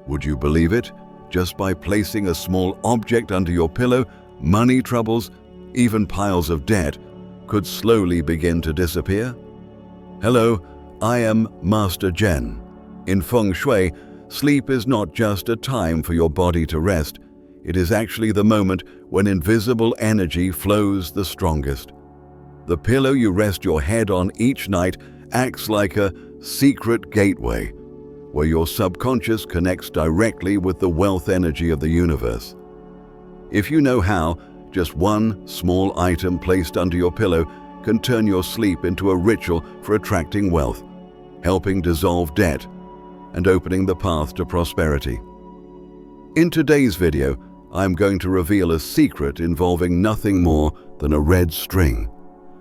Would you believe it? Just by placing a small object under your pillow, money troubles, even piles of debt, could slowly begin to disappear? Hello, I am Master Zhen. In Feng Shui, sleep is not just a time for your body to rest. It is actually the moment when invisible energy flows the strongest. The pillow you rest your head on each night acts like a secret gateway, where your subconscious connects directly with the wealth energy of the universe. If you know how, just one small item placed under your pillow can turn your sleep into a ritual for attracting wealth, helping dissolve debt, and opening the path to prosperity. In today's video, I'm going to reveal a secret involving nothing more than a red string,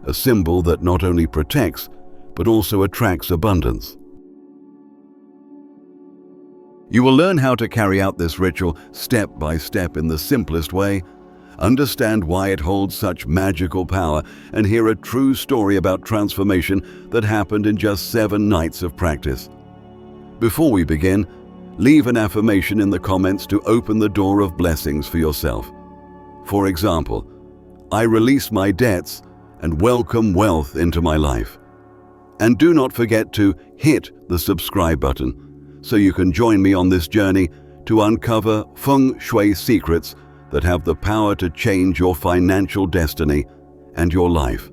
a symbol that not only protects, but also attracts abundance. You will learn how to carry out this ritual step by step in the simplest way, understand why it holds such magical power, and hear a true story about transformation that happened in just 7 nights of practice. Before we begin, leave an affirmation in the comments to open the door of blessings for yourself. For example, I release my debts and welcome wealth into my life. And do not forget to hit the subscribe button so you can join me on this journey to uncover Feng Shui secrets that have the power to change your financial destiny and your life.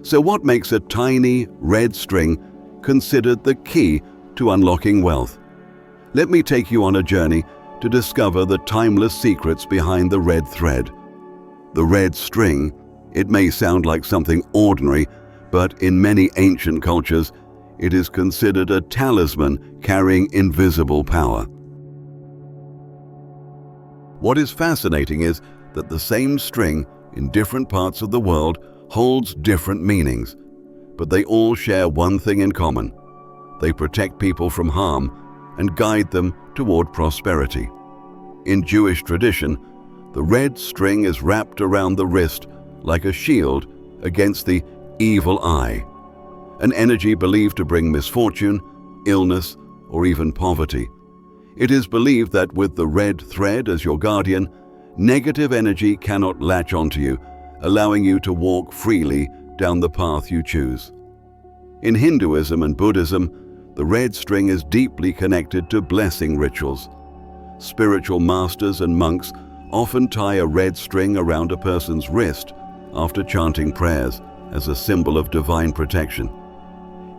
So what makes a tiny red string considered the key to unlocking wealth? Let me take you on a journey to discover the timeless secrets behind the red thread. The red string, it may sound like something ordinary, but in many ancient cultures, it is considered a talisman carrying invisible power. What is fascinating is that the same string in different parts of the world holds different meanings, but they all share one thing in common. They protect people from harm and guide them toward prosperity. In Jewish tradition, the red string is wrapped around the wrist like a shield against the evil eye, an energy believed to bring misfortune, illness, or even poverty. It is believed that with the red thread as your guardian, negative energy cannot latch onto you, allowing you to walk freely down the path you choose. In Hinduism and Buddhism, the red string is deeply connected to blessing rituals. Spiritual masters and monks often tie a red string around a person's wrist after chanting prayers as a symbol of divine protection.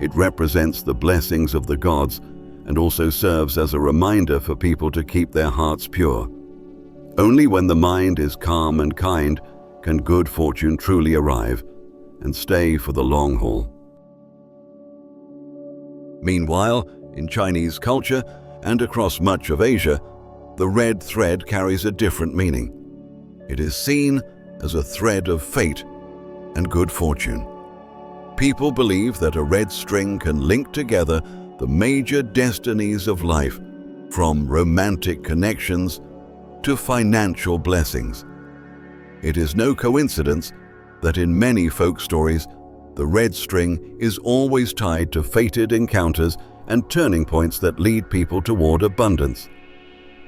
It represents the blessings of the gods and also serves as a reminder for people to keep their hearts pure. Only when the mind is calm and kind can good fortune truly arrive and stay for the long haul. Meanwhile, in Chinese culture and across much of Asia, the red thread carries a different meaning. It is seen as a thread of fate and good fortune. People believe that a red string can link together the major destinies of life, from romantic connections to financial blessings. It is no coincidence that in many folk stories, the red string is always tied to fated encounters and turning points that lead people toward abundance.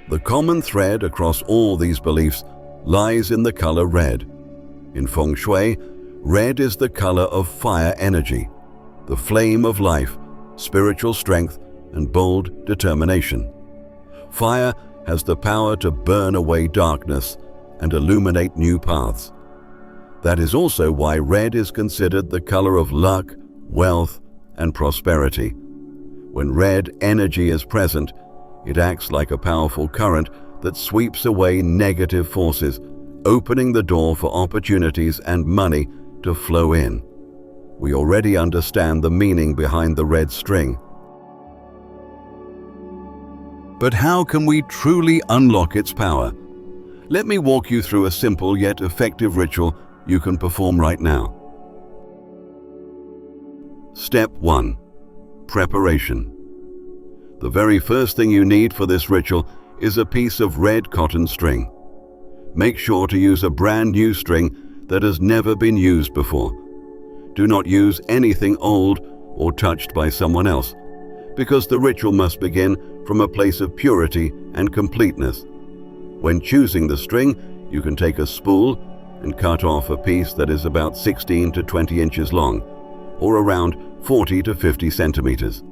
The common thread across all these beliefs lies in the color red. In Feng Shui, red is the color of fire energy, the flame of life, spiritual strength, and bold determination. Fire has the power to burn away darkness and illuminate new paths. That is also why red is considered the color of luck, wealth, and prosperity. When red energy is present, it acts like a powerful current that sweeps away negative forces, opening the door for opportunities and money to flow in. We already understand the meaning behind the red string. But how can we truly unlock its power? Let me walk you through a simple yet effective ritual you can perform right now. Step 1. Preparation. The very first thing you need for this ritual is a piece of red cotton string. Make sure to use a brand new string that has never been used before. Do not use anything old or touched by someone else. because the ritual must begin from a place of purity and completeness. When choosing the string, you can take a spool and cut off a piece that is about 16 to 20 inches long, or around 40 to 50 centimeters.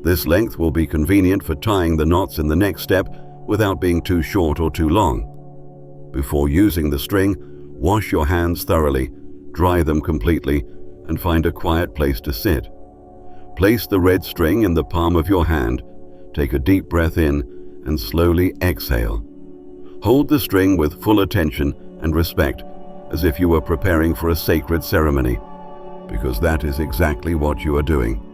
This length will be convenient for tying the knots in the next step without being too short or too long. Before using the string, wash your hands thoroughly, dry them completely, and find a quiet place to sit. Place the red string in the palm of your hand, take a deep breath in, and slowly exhale. Hold the string with full attention and respect, as if you were preparing for a sacred ceremony, because that is exactly what you are doing.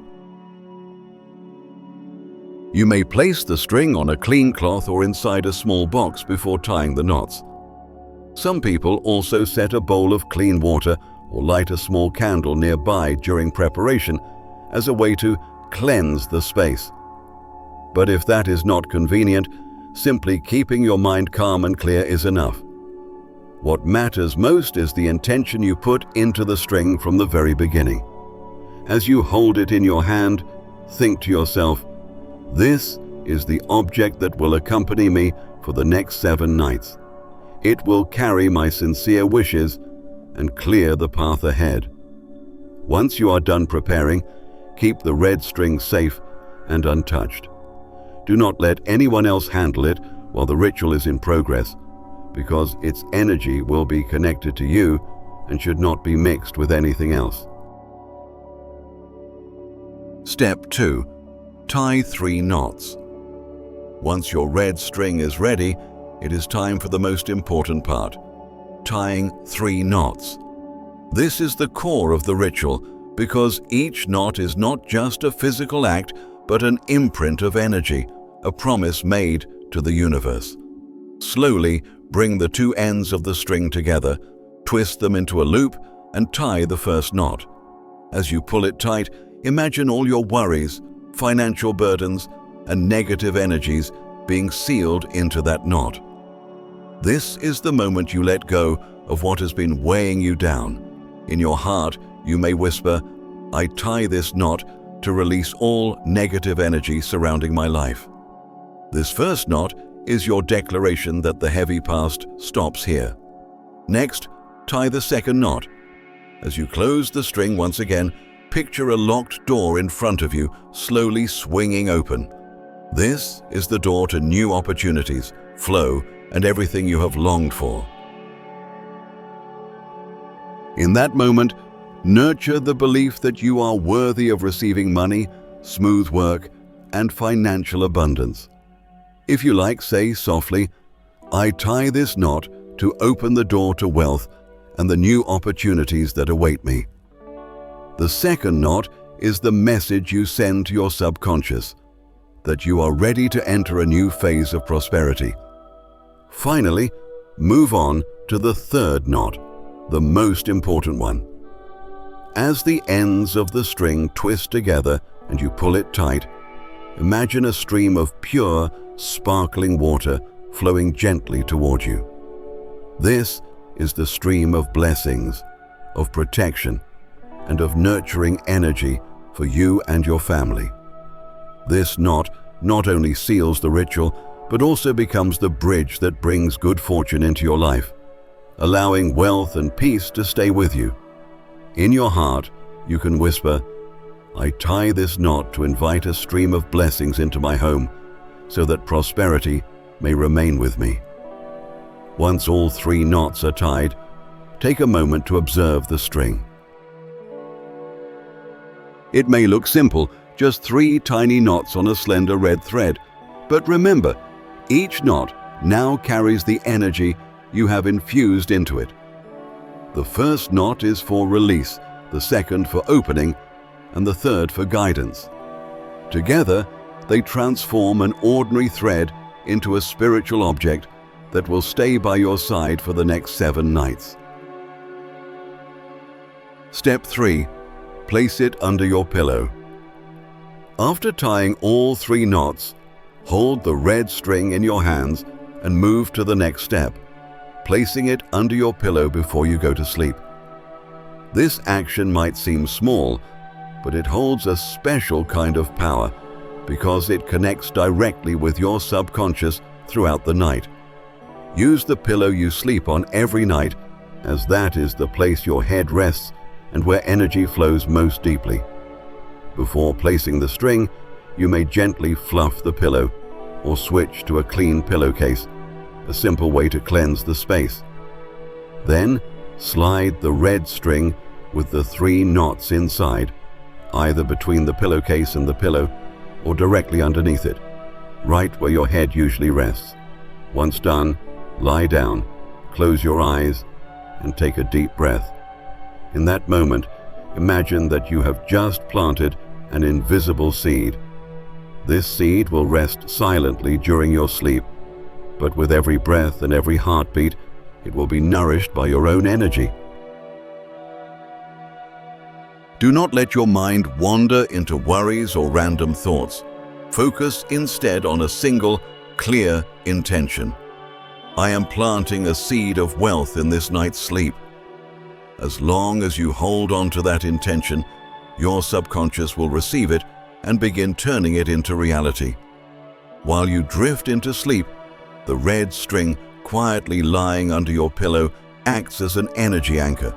You may place the string on a clean cloth or inside a small box before tying the knots. Some people also set a bowl of clean water or light a small candle nearby during preparation as a way to cleanse the space. But if that is not convenient, simply keeping your mind calm and clear is enough. What matters most is the intention you put into the string from the very beginning. As you hold it in your hand, think to yourself, "This is the object that will accompany me for the next 7 nights. It will carry my sincere wishes and clear the path ahead." Once you are done preparing, keep the red string safe and untouched. Do not let anyone else handle it while the ritual is in progress, because its energy will be connected to you and should not be mixed with anything else. Step 2. Tie 3 knots. Once your red string is ready, it is time for the most important part, tying 3 knots. This is the core of the ritual, because each knot is not just a physical act, but an imprint of energy, a promise made to the universe. Slowly bring the 2 ends of the string together, twist them into a loop, and tie the first knot. As you pull it tight, imagine all your worries, financial burdens, and negative energies being sealed into that knot. This is the moment you let go of what has been weighing you down. In your heart, you may whisper, "I tie this knot to release all negative energy surrounding my life." This first knot is your declaration that the heavy past stops here. Next, tie the second knot. As you close the string once again, picture a locked door in front of you, slowly swinging open. This is the door to new opportunities, flow, and everything you have longed for. In that moment, nurture the belief that you are worthy of receiving money, smooth work, and financial abundance. If you like, say softly, "I tie this knot to open the door to wealth and the new opportunities that await me." The second knot is the message you send to your subconscious, that you are ready to enter a new phase of prosperity. Finally, move on to the third knot, the most important one. As the ends of the string twist together and you pull it tight, imagine a stream of pure, sparkling water flowing gently toward you. This is the stream of blessings, of protection, and of nurturing energy for you and your family. This knot not only seals the ritual, but also becomes the bridge that brings good fortune into your life, allowing wealth and peace to stay with you. In your heart, you can whisper, "I tie this knot to invite a stream of blessings into my home, so that prosperity may remain with me." Once all 3 knots are tied, take a moment to observe the string. It may look simple, just 3 tiny knots on a slender red thread, but remember, each knot now carries the energy you have infused into it. The first knot is for release, the second for opening, and the third for guidance. Together, they transform an ordinary thread into a spiritual object that will stay by your side for the next 7 nights. Step 3. Place it under your pillow. After tying all 3 knots, hold the red string in your hands and move to the next step, placing it under your pillow before you go to sleep. This action might seem small, but it holds a special kind of power, because it connects directly with your subconscious throughout the night. Use the pillow you sleep on every night, as that is the place your head rests and where energy flows most deeply. Before placing the string, you may gently fluff the pillow or switch to a clean pillowcase, a simple way to cleanse the space. Then, slide the red string with the 3 knots inside, either between the pillowcase and the pillow or directly underneath it, right where your head usually rests. Once done, lie down, close your eyes, and take a deep breath. In that moment, imagine that you have just planted an invisible seed. This seed will rest silently during your sleep, but with every breath and every heartbeat, it will be nourished by your own energy. Do not let your mind wander into worries or random thoughts. Focus instead on a single, clear intention. I am planting a seed of wealth in this night's sleep. As long as you hold on to that intention, your subconscious will receive it and begin turning it into reality. While you drift into sleep, the red string quietly lying under your pillow acts as an energy anchor.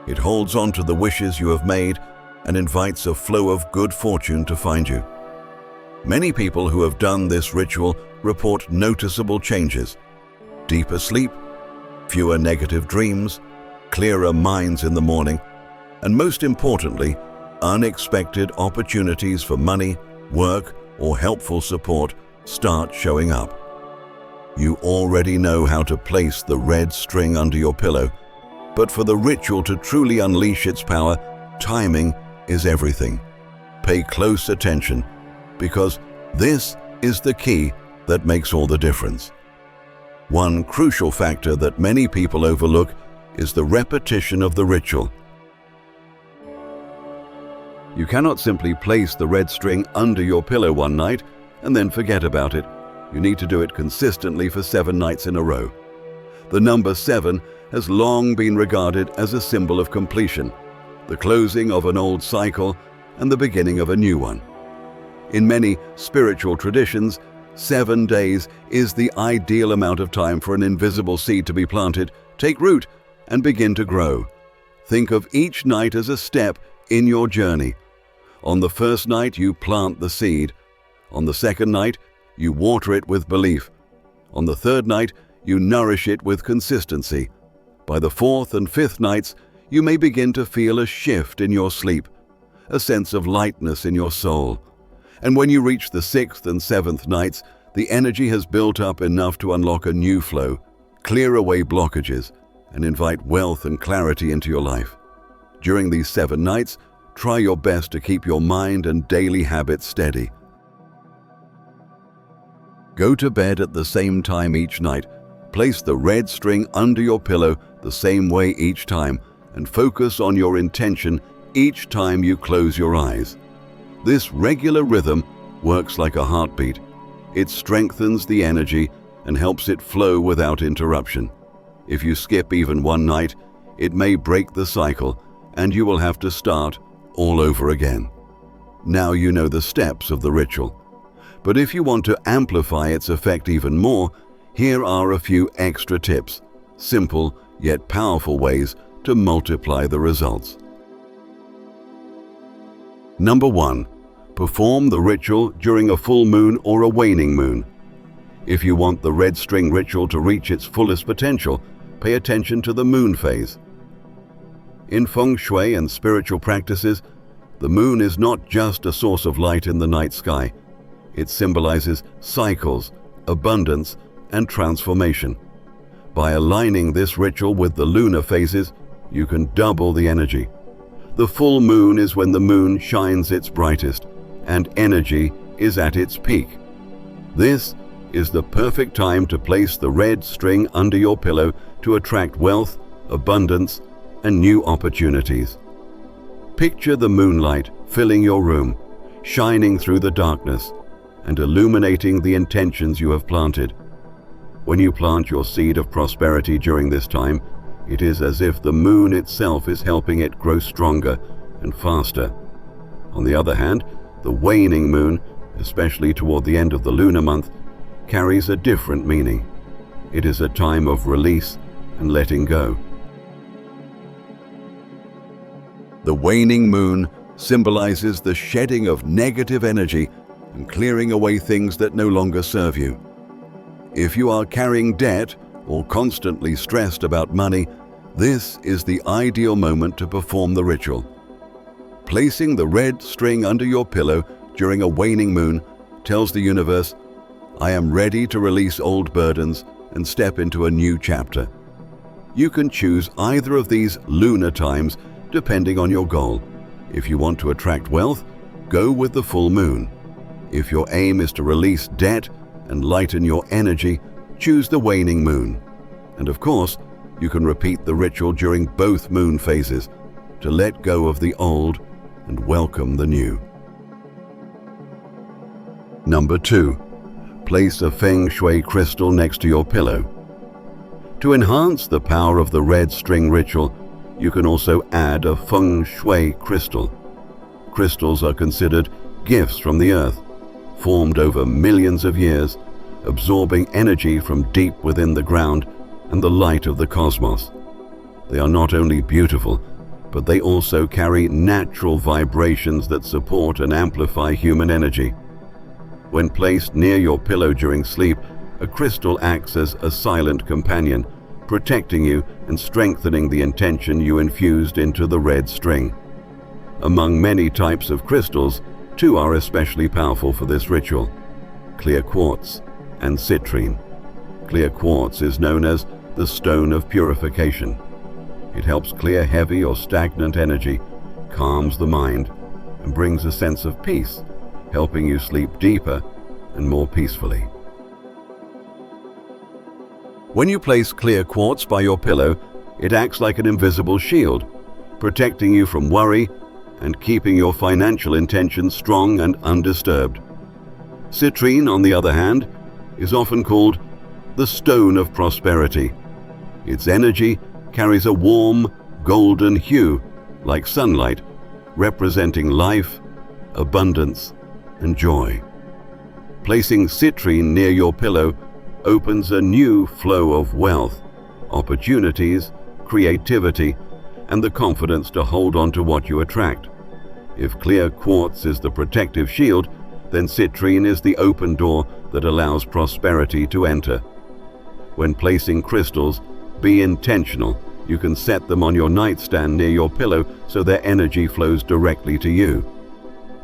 It holds on to the wishes you have made and invites a flow of good fortune to find you. Many people who have done this ritual report noticeable changes: deeper sleep, fewer negative dreams, clearer minds in the morning, and most importantly, unexpected opportunities for money, work, or helpful support start showing up. You already know how to place the red string under your pillow, but for the ritual to truly unleash its power, timing is everything. Pay close attention, because this is the key that makes all the difference. One crucial factor that many people overlook is the repetition of the ritual. You cannot simply place the red string under your pillow one night and then forget about it. You need to do it consistently for 7 nights in a row. The number 7 has long been regarded as a symbol of completion, the closing of an old cycle and the beginning of a new one. In many spiritual traditions, 7 days is the ideal amount of time for an invisible seed to be planted, take root, and begin to grow. Think of each night as a step in your journey. On the first night, you plant the seed. On the second night, you water it with belief. On the third night, you nourish it with consistency. By the 4th and 5th nights, you may begin to feel a shift in your sleep, a sense of lightness in your soul. And when you reach the 6th and 7th nights, the energy has built up enough to unlock a new flow, clear away blockages, and invite wealth and clarity into your life. During these 7 nights, try your best to keep your mind and daily habits steady. Go to bed at the same time each night. Place the red string under your pillow the same way each time, and focus on your intention each time you close your eyes. This regular rhythm works like a heartbeat. It strengthens the energy and helps it flow without interruption. If you skip even one night, it may break the cycle, and you will have to start all over again. Now you know the steps of the ritual. But if you want to amplify its effect even more, here are a few extra tips, simple yet powerful ways to multiply the results. Number 1. Perform the ritual during a full moon or a waning moon. If you want the red string ritual to reach its fullest potential, pay attention to the moon phase. In Feng Shui and spiritual practices, the moon is not just a source of light in the night sky. It symbolizes cycles, abundance, and transformation. By aligning this ritual with the lunar phases, you can double the energy. The full moon is when the moon shines its brightest, and energy is at its peak. This is the perfect time to place the red string under your pillow to attract wealth, abundance, and new opportunities. Picture the moonlight filling your room, shining through the darkness, and illuminating the intentions you have planted. When you plant your seed of prosperity during this time, it is as if the moon itself is helping it grow stronger and faster. On the other hand, the waning moon, especially toward the end of the lunar month, carries a different meaning. It is a time of release and letting go. The waning moon symbolizes the shedding of negative energy and clearing away things that no longer serve you. If you are carrying debt or constantly stressed about money, this is the ideal moment to perform the ritual. Placing the red string under your pillow during a waning moon tells the universe, "I am ready to release old burdens and step into a new chapter." You can choose either of these lunar times depending on your goal. If you want to attract wealth, go with the full moon. If your aim is to release debt and lighten your energy, choose the waning moon. And of course, you can repeat the ritual during both moon phases to let go of the old and welcome the new. Number 2. Place a Feng Shui crystal next to your pillow. To enhance the power of the red string ritual, you can also add a Feng Shui crystal. Crystals are considered gifts from the earth, formed over millions of years, absorbing energy from deep within the ground and the light of the cosmos. They are not only beautiful, but they also carry natural vibrations that support and amplify human energy. When placed near your pillow during sleep, a crystal acts as a silent companion, protecting you and strengthening the intention you infused into the red string. Among many types of crystals, 2 are especially powerful for this ritual: clear quartz and citrine. Clear quartz is known as the stone of purification. It helps clear heavy or stagnant energy, calms the mind, and brings a sense of peace, helping you sleep deeper and more peacefully. When you place clear quartz by your pillow, it acts like an invisible shield, protecting you from worry and keeping your financial intentions strong and undisturbed. Citrine, on the other hand, is often called the stone of prosperity. Its energy carries a warm, golden hue, like sunlight, representing life, abundance, and joy. Placing citrine near your pillow opens a new flow of wealth, opportunities, creativity, and the confidence to hold on to what you attract. If clear quartz is the protective shield, then citrine is the open door that allows prosperity to enter. When placing crystals, be intentional. You can set them on your nightstand near your pillow so their energy flows directly to you.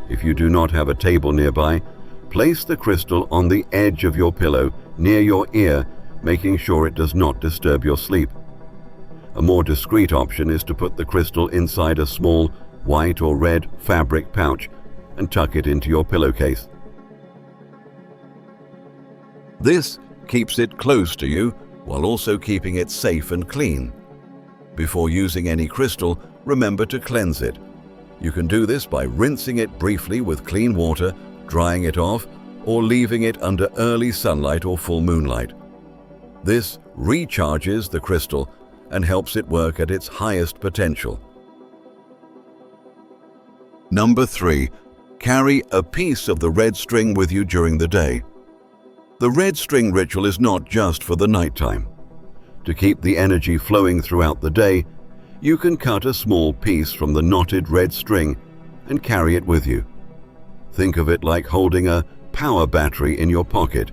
If you do not have a table nearby, place the crystal on the edge of your pillow near your ear, making sure it does not disturb your sleep. A more discreet option is to put the crystal inside a small white or red fabric pouch and tuck it into your pillowcase. This keeps it close to you while also keeping it safe and clean. Before using any crystal, remember to cleanse it. You can do this by rinsing it briefly with clean water, drying it off, or leaving it under early sunlight or full moonlight. This recharges the crystal and helps it work at its highest potential. Number 3. Carry a piece of the red string with you during the day. The red string ritual is not just for the nighttime. To keep the energy flowing throughout the day, you can cut a small piece from the knotted red string and carry it with you. Think of it like holding a power battery in your pocket,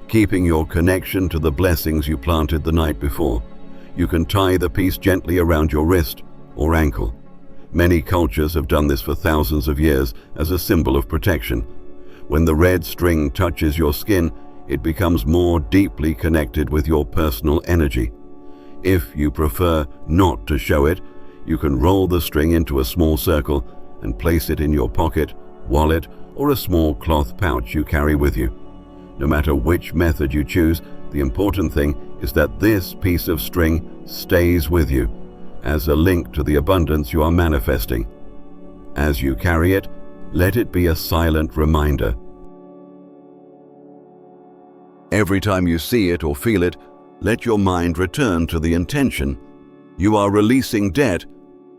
keeping your connection to the blessings you planted the night before. You can tie the piece gently around your wrist or ankle. Many cultures have done this for thousands of years as a symbol of protection. When the red string touches your skin, it becomes more deeply connected with your personal energy. If you prefer not to show it, you can roll the string into a small circle and place it in your pocket, wallet, or a small cloth pouch you carry with you. No matter which method you choose, the important thing is that this piece of string stays with you as a link to the abundance you are manifesting. As you carry it, let it be a silent reminder. Every time you see it or feel it, let your mind return to the intention. You are releasing debt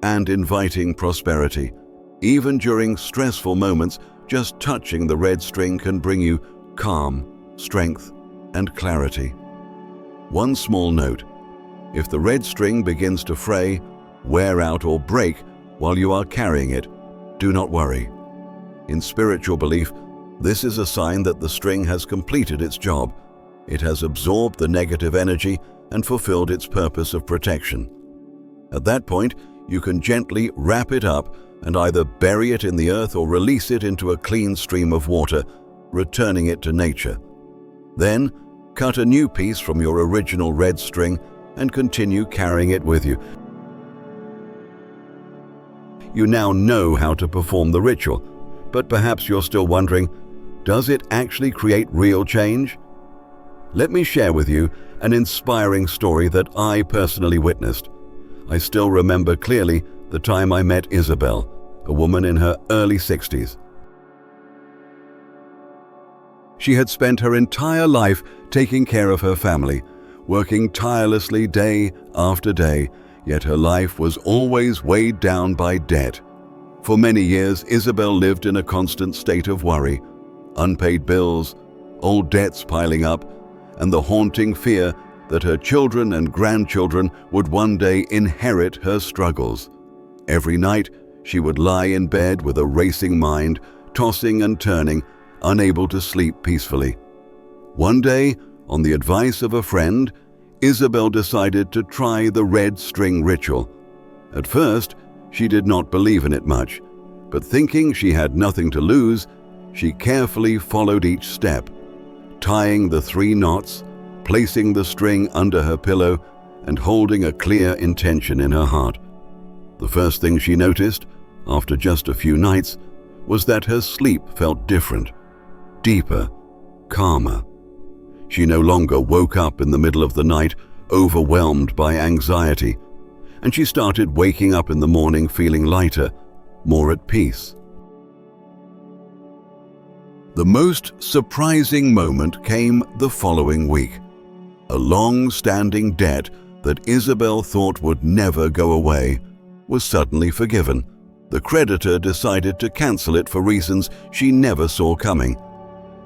and inviting prosperity. Even during stressful moments, just touching the red string can bring you calm, strength, and clarity. One small note: if the red string begins to fray, wear out, or break while you are carrying it, do not worry. In spiritual belief, this is a sign that the string has completed its job. It has absorbed the negative energy and fulfilled its purpose of protection. At that point, you can gently wrap it up and either bury it in the earth or release it into a clean stream of water, returning it to nature. Then, cut a new piece from your original red string and continue carrying it with you. You now know how to perform the ritual, but perhaps you're still wondering, does it actually create real change? Let me share with you an inspiring story that I personally witnessed. I still remember clearly the time I met Isabel, a woman in her early 60s. She had spent her entire life taking care of her family, working tirelessly day after day, yet her life was always weighed down by debt. For many years, Isabel lived in a constant state of worry, unpaid bills, old debts piling up, and the haunting fear that her children and grandchildren would one day inherit her struggles. Every night, she would lie in bed with a racing mind, tossing and turning, unable to sleep peacefully. One day, on the advice of a friend, Isabel decided to try the red string ritual. At first, she did not believe in it much, but thinking she had nothing to lose, she carefully followed each step, tying the 3 knots, placing the string under her pillow, and holding a clear intention in her heart. The first thing she noticed, after just a few nights, was that her sleep felt different, deeper, calmer. She no longer woke up in the middle of the night, overwhelmed by anxiety, and she started waking up in the morning feeling lighter, more at peace. The most surprising moment came the following week. A long-standing debt that Isabel thought would never go away was suddenly forgiven. The creditor decided to cancel it for reasons she never saw coming.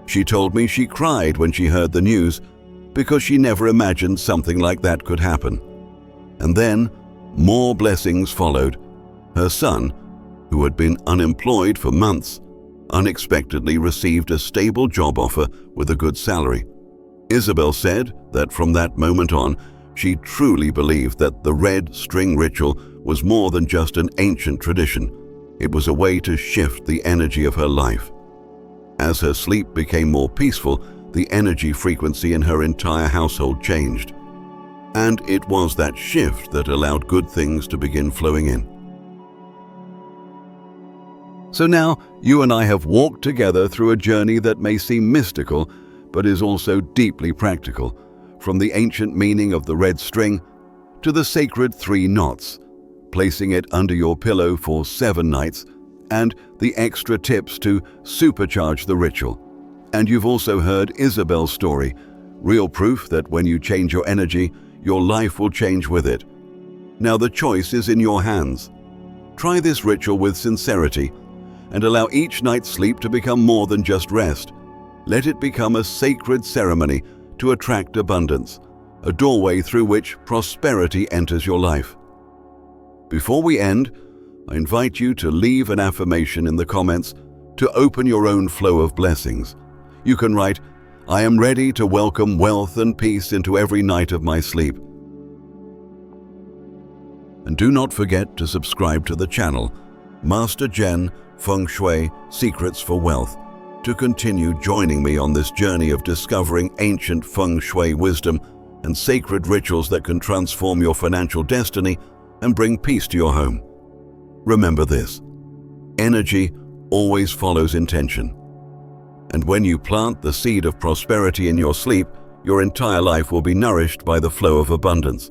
She told me she cried when she heard the news because she never imagined something like that could happen. And then, more blessings followed. Her son, who had been unemployed for months, unexpectedly received a stable job offer with a good salary. Isabel said that from that moment on, she truly believed that the red string ritual was more than just an ancient tradition. It was a way to shift the energy of her life. As her sleep became more peaceful, the energy frequency in her entire household changed. And it was that shift that allowed good things to begin flowing in. So now, you and I have walked together through a journey that may seem mystical, but is also deeply practical, from the ancient meaning of the red string to the sacred 3 knots, placing it under your pillow for 7 nights, and the extra tips to supercharge the ritual. And you've also heard Isabel's story, real proof that when you change your energy, your life will change with it. Now the choice is in your hands. Try this ritual with sincerity and allow each night's sleep to become more than just rest. Let it become a sacred ceremony to attract abundance, a doorway through which prosperity enters your life. Before we end, I invite you to leave an affirmation in the comments to open your own flow of blessings. You can write, "I am ready to welcome wealth and peace into every night of my sleep." And do not forget to subscribe to the channel, Master Zhen Feng Shui Secrets for Wealth, to continue joining me on this journey of discovering ancient Feng Shui wisdom and sacred rituals that can transform your financial destiny and bring peace to your home. Remember this: energy always follows intention. And when you plant the seed of prosperity in your sleep, your entire life will be nourished by the flow of abundance.